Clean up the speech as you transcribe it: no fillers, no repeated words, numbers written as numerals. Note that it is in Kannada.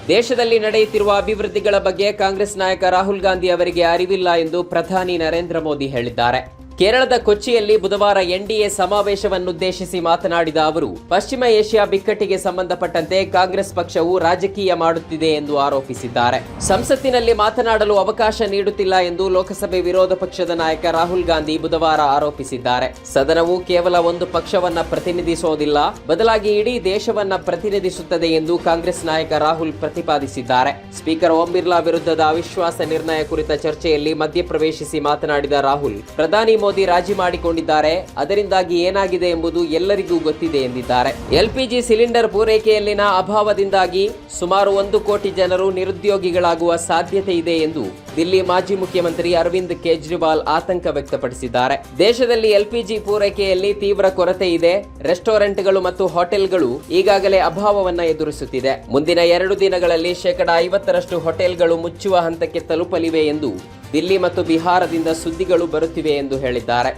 ದೇಶದಲ್ಲಿ ನಡೆಯುತ್ತಿರುವ ಅಭಿವೃದ್ಧಿಗಳ ಬಗ್ಗೆ ಕಾಂಗ್ರೆಸ್ ನಾಯಕ ರಾಹುಲ್ ಗಾಂಧಿ ಅವರಿಗೆ ಅರಿವಿಲ್ಲ ಎಂದು ಪ್ರಧಾನಿ ನರೇಂದ್ರ ಮೋದಿ ಹೇಳಿದ್ದಾರೆ. ಕೇರಳದ ಕೊಚ್ಚಿಯಲ್ಲಿ ಬುಧವಾರ ಎನ್ಡಿಎ ಸಮಾವೇಶವನ್ನುದ್ದೇಶಿಸಿ ಮಾತನಾಡಿದ ಅವರು, ಪಶ್ಚಿಮ ಏಷ್ಯಾ ಬಿಕ್ಕಟ್ಟಿಗೆ ಸಂಬಂಧಪಟ್ಟಂತೆ ಕಾಂಗ್ರೆಸ್ ಪಕ್ಷವು ರಾಜಕೀಯ ಮಾಡುತ್ತಿದೆ ಎಂದು ಆರೋಪಿಸಿದ್ದಾರೆ. ಸಂಸತ್ತಿನಲ್ಲಿ ಮಾತನಾಡಲು ಅವಕಾಶ ನೀಡುತ್ತಿಲ್ಲ ಎಂದು ಲೋಕಸಭೆ ವಿರೋಧ ಪಕ್ಷದ ನಾಯಕ ರಾಹುಲ್ ಗಾಂಧಿ ಬುಧವಾರ ಆರೋಪಿಸಿದ್ದಾರೆ. ಸದನವು ಕೇವಲ ಒಂದು ಪಕ್ಷವನ್ನ ಪ್ರತಿನಿಧಿಸುವುದಿಲ್ಲ, ಬದಲಾಗಿ ಇಡೀ ದೇಶವನ್ನ ಪ್ರತಿನಿಧಿಸುತ್ತದೆ ಎಂದು ಕಾಂಗ್ರೆಸ್ ನಾಯಕ ರಾಹುಲ್ ಪ್ರತಿಪಾದಿಸಿದ್ದಾರೆ. ಸ್ಪೀಕರ್ ಓಂ ಬಿರ್ಲಾ ವಿರುದ್ಧದ ಅವಿಶ್ವಾಸ ನಿರ್ಣಯ ಕುರಿತ ಚರ್ಚೆಯಲ್ಲಿ ಮಧ್ಯಪ್ರವೇಶಿಸಿ ಮಾತನಾಡಿದ ರಾಹುಲ್, ಪ್ರಧಾನಿ ಮೋದಿ ರಾಜಿ ಮಾಡಿಕೊಂಡಿದ್ದಾರೆ, ಅದರಿಂದಾಗಿ ಏನಾಗಿದೆ ಎಂಬುದು ಎಲ್ಲರಿಗೂ ಗೊತ್ತಿದೆ ಎಂದಿದ್ದಾರೆ. ಎಲ್ಪಿಜಿ ಸಿಲಿಂಡರ್ ಪೂರೈಕೆಯಲ್ಲಿನ ಅಭಾವದಿಂದಾಗಿ ಸುಮಾರು 1 ಕೋಟಿ ಜನರು ನಿರುದ್ಯೋಗಿಗಳಾಗುವ ಸಾಧ್ಯತೆ ಇದೆ ಎಂದು ದಿಲ್ಲಿ ಮಾಜಿ ಮುಖ್ಯಮಂತ್ರಿ ಅರವಿಂದ್ ಕೇಜ್ರಿವಾಲ್ ಆತಂಕ ವ್ಯಕ್ತಪಡಿಸಿದ್ದಾರೆ. ದೇಶದಲ್ಲಿ ಎಲ್ಪಿಜಿ ಪೂರೈಕೆಯಲ್ಲಿ ತೀವ್ರ ಕೊರತೆ ಇದೆ. ರೆಸ್ಟೋರೆಂಟ್ಗಳು ಮತ್ತು ಹೋಟೆಲ್ಗಳು ಈಗಾಗಲೇ ಅಭಾವವನ್ನ ಎದುರಿಸುತ್ತಿದೆ. ಮುಂದಿನ 2 ದಿನಗಳಲ್ಲಿ 50% ಹೋಟೆಲ್ಗಳು ಮುಚ್ಚುವ ಹಂತಕ್ಕೆ ತಲುಪಲಿವೆ ಎಂದು ದಿಲ್ಲಿ ಮತ್ತು ಬಿಹಾರದಿಂದ ಸುದ್ದಿಗಳು ಬರುತ್ತಿವೆ ಎಂದು ಹೇಳಿದ್ದಾರೆ.